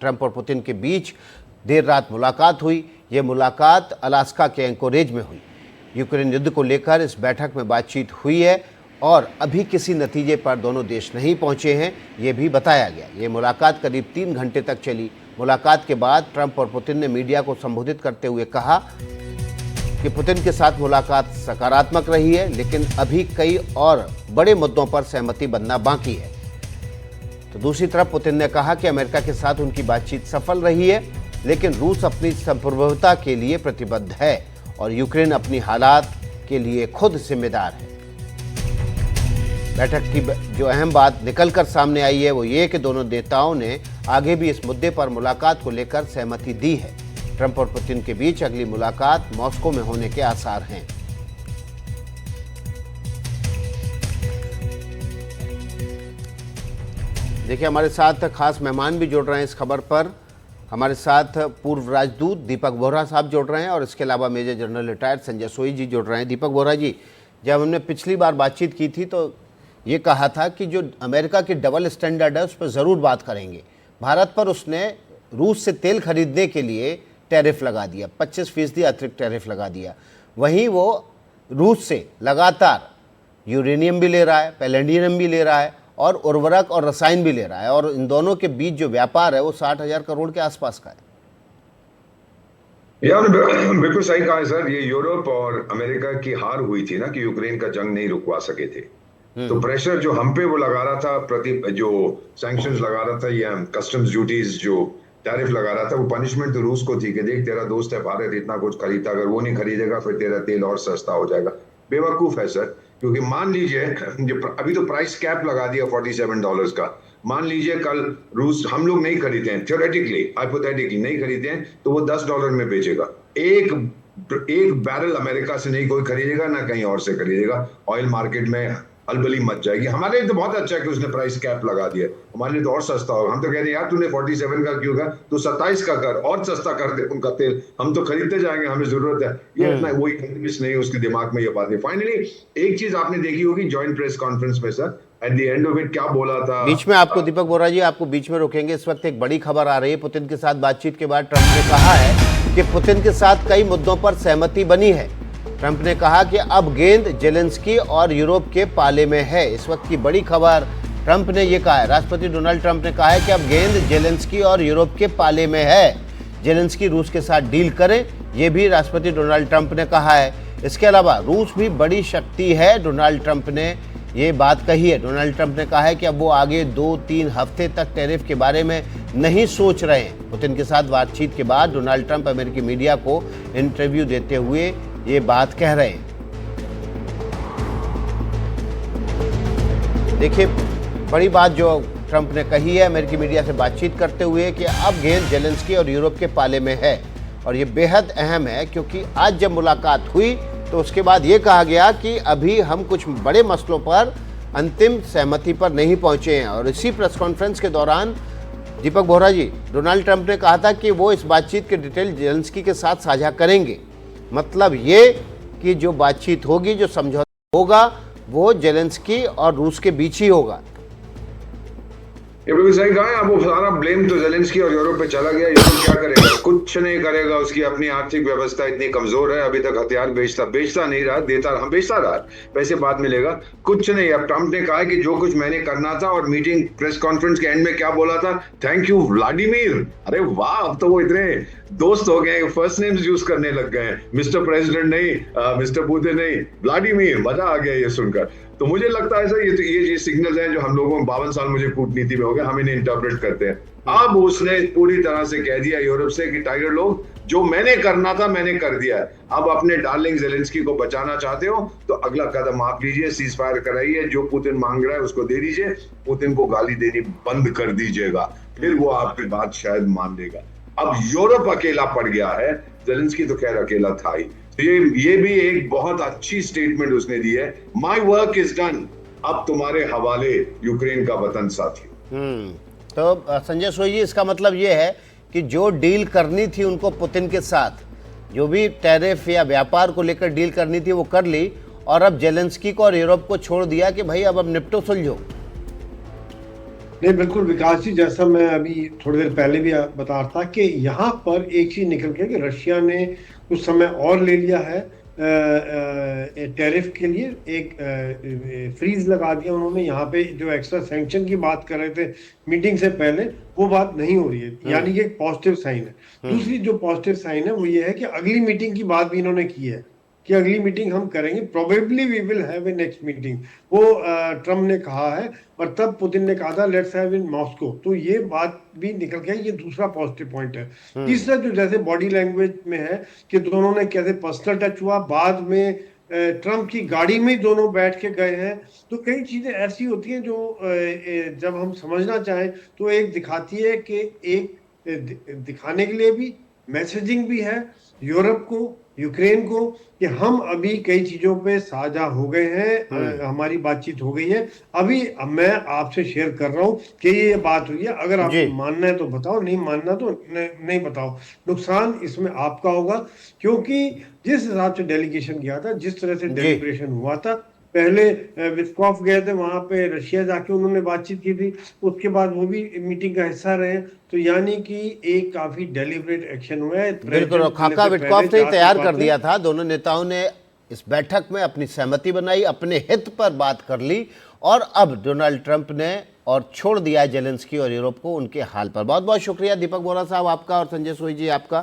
Trump और Putin के बीच देर रात मुलाकात हुई। ये मुलाकात अलास्का के एंकोरेज में हुई। यूक्रेन युद्ध को लेकर इस बैठक में बातचीत हुई है और अभी किसी नतीजे पर दोनों देश नहीं पहुंचे हैं, ये भी बताया गया। ये मुलाकात करीब 3 घंटे तक चली। मुलाकात के बाद ट्रंप और पुतिन ने मीडिया को संबोधित करते हुए कहा कि पुतिन के साथ मुलाकात सकारात्मक रही है, लेकिन अभी कई और बड़े मुद्दों पर सहमति बनना बाकी है। तो दूसरी तरफ पुतिन ने कहा कि अमेरिका के साथ उनकी बातचीत सफल रही है, लेकिन रूस अपनी संप्रभुता के लिए प्रतिबद्ध है और यूक्रेन अपनी हालात के लिए खुद जिम्मेदार है। बैठक की जो अहम बात निकलकर सामने आई है वो ये कि दोनों नेताओं ने आगे भी इस मुद्दे पर मुलाकात को लेकर सहमति दी है। ट्रंप और पुतिन के बीच अगली मुलाकात मॉस्को में होने के आसार हैं। देखिए, हमारे साथ खास मेहमान भी जुड़ रहे हैं इस खबर पर। हमारे साथ पूर्व राजदूत दीपक बोहरा साहब जुड़ रहे हैं और इसके अलावा मेजर जनरल रिटायर्ड संजय सोई जी जुड़ रहे हैं। दीपक बोहरा जी, जब हमने पिछली बार बातचीत की थी तो ये कहा था कि जो अमेरिका की डबल स्टैंडर्ड है उस पर ज़रूर बात करेंगे। भारत पर उसने रूस से तेल खरीदने के लिए टैरिफ लगा दिया, 25% अतिरिक्त टैरिफ लगा दिया। वहीं वो रूस से लगातार यूरेनियम भी ले रहा है, पैलेडियम भी ले रहा है और उर्वरक और रसायन भी ले रहा है, और इन दोनों के बीच जो व्यापार है वो 60,000 करोड़ के आसपास का है। यार बिल्कुल सही कहा है सर। ये यूरोप और अमेरिका की हार हुई थी ना कि यूक्रेन का जंग नहीं रुकवा सके थे, तो प्रेशर जो हम पे वो लगा रहा था, जो सैंक्शंस लगा रहा था या कस्टम्स ड्यूटीज जो टैरिफ लगा रहा था, वो पनिशमेंट तो रूस को थी कि देख तेरा दोस्त है भारत, इतना कुछ खरीदता, अगर वो नहीं खरीदेगा फिर तेरा तेल और सस्ता हो जाएगा। बेवकूफ है सर, क्योंकि मान लीजिए अभी तो प्राइस कैप लगा दिया $47 का। मान लीजिए कल रूस हम लोग नहीं खरीदते हैं, थियोरेटिकली हाइपोथेटिकली नहीं खरीदते हैं, तो वो $10 में बेचेगा। एक बैरल अमेरिका से नहीं कोई खरीदेगा, ना कहीं और से खरीदेगा। ऑयल मार्केट में अलबली मच जाएगी। हमारे लिए तो बहुत अच्छा है कि उसने प्राइस कैप लगा दिया, हमारे लिए तो और सस्ता होगा। हम तो कह रहे हैं यार तूने 47 का क्यों कर, तू 27 का कर, और सस्ता कर दे उनका तेल, हम तो खरीदते जाएंगे, हमें जरूरत है। ये इतना वो इकोनॉमिस्ट नहीं, उसके दिमाग में ये बात नहीं। फाइनली एक चीज आपने देखी होगी जॉइंट प्रेस कॉन्फ्रेंस में sir, at the end of it क्या बोला था। बीच में आपको दीपक बोहरा जी, आपको बीच में रोकेंगे। इस वक्त एक बड़ी खबर आ रही है। पुतिन के साथ बातचीत के बाद ट्रंप ने कहा है कि पुतिन के साथ कई मुद्दों पर सहमति बनी है। ट्रंप ने कहा कि अब गेंद जेलेंस्की और यूरोप के पाले में है। इस वक्त की बड़ी खबर, ट्रंप ने यह कहा है, राष्ट्रपति डोनाल्ड ट्रंप ने कहा है कि अब गेंद जेलेंस्की और यूरोप के पाले में है। जेलेंस्की रूस के साथ डील करें, यह भी राष्ट्रपति डोनाल्ड ट्रंप ने कहा है। इसके अलावा रूस भी बड़ी शक्ति है, डोनाल्ड ट्रंप ने ये बात कही है। डोनाल्ड ट्रंप ने कहा है कि अब वो आगे 2-3 हफ्ते तक टैरिफ के बारे में नहीं सोच रहे हैं। पुतिन के साथ बातचीत के बाद डोनाल्ड ट्रंप अमेरिकी मीडिया को इंटरव्यू देते हुए ये बात कह रहे हैं। देखिए, बड़ी बात जो ट्रंप ने कही है अमेरिकी मीडिया से बातचीत करते हुए कि अब गेंद जेलेंस्की और यूरोप के पाले में है, और ये बेहद अहम है क्योंकि आज जब मुलाकात हुई तो उसके बाद ये कहा गया कि अभी हम कुछ बड़े मसलों पर अंतिम सहमति पर नहीं पहुंचे हैं। और इसी प्रेस कॉन्फ्रेंस के दौरान दीपक बोहरा जी, डोनाल्ड ट्रंप ने कहा था कि वो इस बातचीत के डिटेल जेलेंस्की के साथ साझा करेंगे। मतलब ये कि जो बातचीत होगी, जो समझौता होगा, वो जेलेंस्की और रूस के बीच ही होगा। ये बिल्कुल सही कहा है। अब वो सारा ब्लेम तो जेलेंस्की और यूरोप पे चला गया। यूरोप क्या करेगा? कुछ नहीं करेगा। उसकी अपनी आर्थिक व्यवस्था इतनी कमजोर है, अभी तक हथियार बेचता नहीं रहा, बेचता रहा, पैसे बाद मिलेगा, कुछ नहीं। अब ट्रंप ने कहा कि जो कुछ मैंने करना था, और मीटिंग प्रेस कॉन्फ्रेंस के एंड में क्या बोला था, थैंक यू व्लादिमीर। अरे वाह, अब तो वो इतने दोस्त हो गए, फर्स्ट नेम्स यूज करने लग गए हैं। मिस्टर प्रेसिडेंट नहीं, मिस्टर पुतिन नहीं, व्लादिमीर। मजा आ गया ये सुनकर। तो मुझे लगता है सर ये सिग्नल्स हैं जो हम लोगों को 52 साल मुझे कूटनीति में हो गया, हम इन्हें इंटरप्रेट करते हैं। अब उसने पूरी तरह से कह दिया यूरोप से कि टाइगर लोग, जो मैंने करना था मैंने कर दिया है। अब अपने डार्लिंग जेलेंस्की को बचाना चाहते हो तो अगला कदम आप लीजिए, सीज फायर कराइए, जो पुतिन मांग रहा है उसको दे दीजिए, पुतिन को गाली देनी बंद कर दीजिएगा, फिर वो आपकी बात शायद मान लेगा। अब यूरोप अकेला पड़ गया है, जेलेंस्की तो खैर अकेला था ही। ये भी एक बहुत अच्छी स्टेटमेंट उसने दी है, माई वर्क इज डन, अब तुम्हारे हवाले यूक्रेन का वतन साथी। तो संजय सोई जी, इसका मतलब ये है कि जो डील करनी थी उनको पुतिन के साथ, जो भी टैरिफ या व्यापार को लेकर डील करनी थी वो कर ली, और अब जेलेंस्की को और यूरोप को छोड़ दिया कि भाई अब निपटो सुलझो। नहीं, बिल्कुल विकास जी, जैसा मैं अभी थोड़ी देर पहले भी बता रहा था कि यहाँ पर एक चीज निकल के कि रशिया ने कुछ समय और ले लिया है टैरिफ के लिए, एक फ्रीज लगा दिया उन्होंने। यहाँ पे जो एक्स्ट्रा सैंक्शन की बात कर रहे थे मीटिंग से पहले, वो बात नहीं हो रही है, यानी कि एक पॉजिटिव साइन है। दूसरी जो पॉजिटिव साइन है वो ये है कि अगली मीटिंग की बात भी इन्होंने की है कि अगली मीटिंग हम करेंगे, probably we will have a next meeting, वो ट्रम्प ने कहा है। और तब पुतिन ने कहा था लेट्स हैव इन मॉस्को, तो ये बात भी निकल गया, ये दूसरा पॉजिटिव पॉइंट है। तीसरा जो जैसे बॉडी लैंग्वेज में है कि दोनों ने कैसे पर्सनल टच हुआ, बाद में ट्रम्प की गाड़ी में ही दोनों बैठ के गए हैं। तो कई चीजें ऐसी होती हैं जो जब हम समझना चाहें तो एक दिखाती है कि एक दिखाने के लिए भी, मैसेजिंग भी है यूरोप को, यूक्रेन को, कि हम अभी कई चीजों पे साझा हो गए हैं, हमारी बातचीत हो गई है। अभी अब मैं आपसे शेयर कर रहा हूं कि ये बात हुई है, अगर जी। आपको मानना है तो बताओ, नहीं मानना तो नहीं बताओ। नुकसान इसमें आपका होगा, क्योंकि जिस हिसाब से डेलीगेशन गया था, जिस तरह से जी। डेलिब्रेशन हुआ था, पहले विस्कॉफ गए थे वहां पे, रशिया जाके उन्होंने बातचीत की थी, उसके बाद वो भी मीटिंग का हिस्सा रहे। तो यानी कि एक काफी डेलिब्रेट एक्शन हुआ है। बिल्कुल, और खाका विटकॉफ ने ही तैयार कर दिया था। दोनों नेताओं ने इस बैठक में अपनी सहमति बनाई, अपने हित पर बात कर ली, और अब डोनाल्ड ट्रंप ने और छोड़ दिया जेलेंस्की और यूरोप को उनके हाल पर। बहुत बहुत शुक्रिया दीपक बोरा साहब आपका और संजय सोई जी आपका।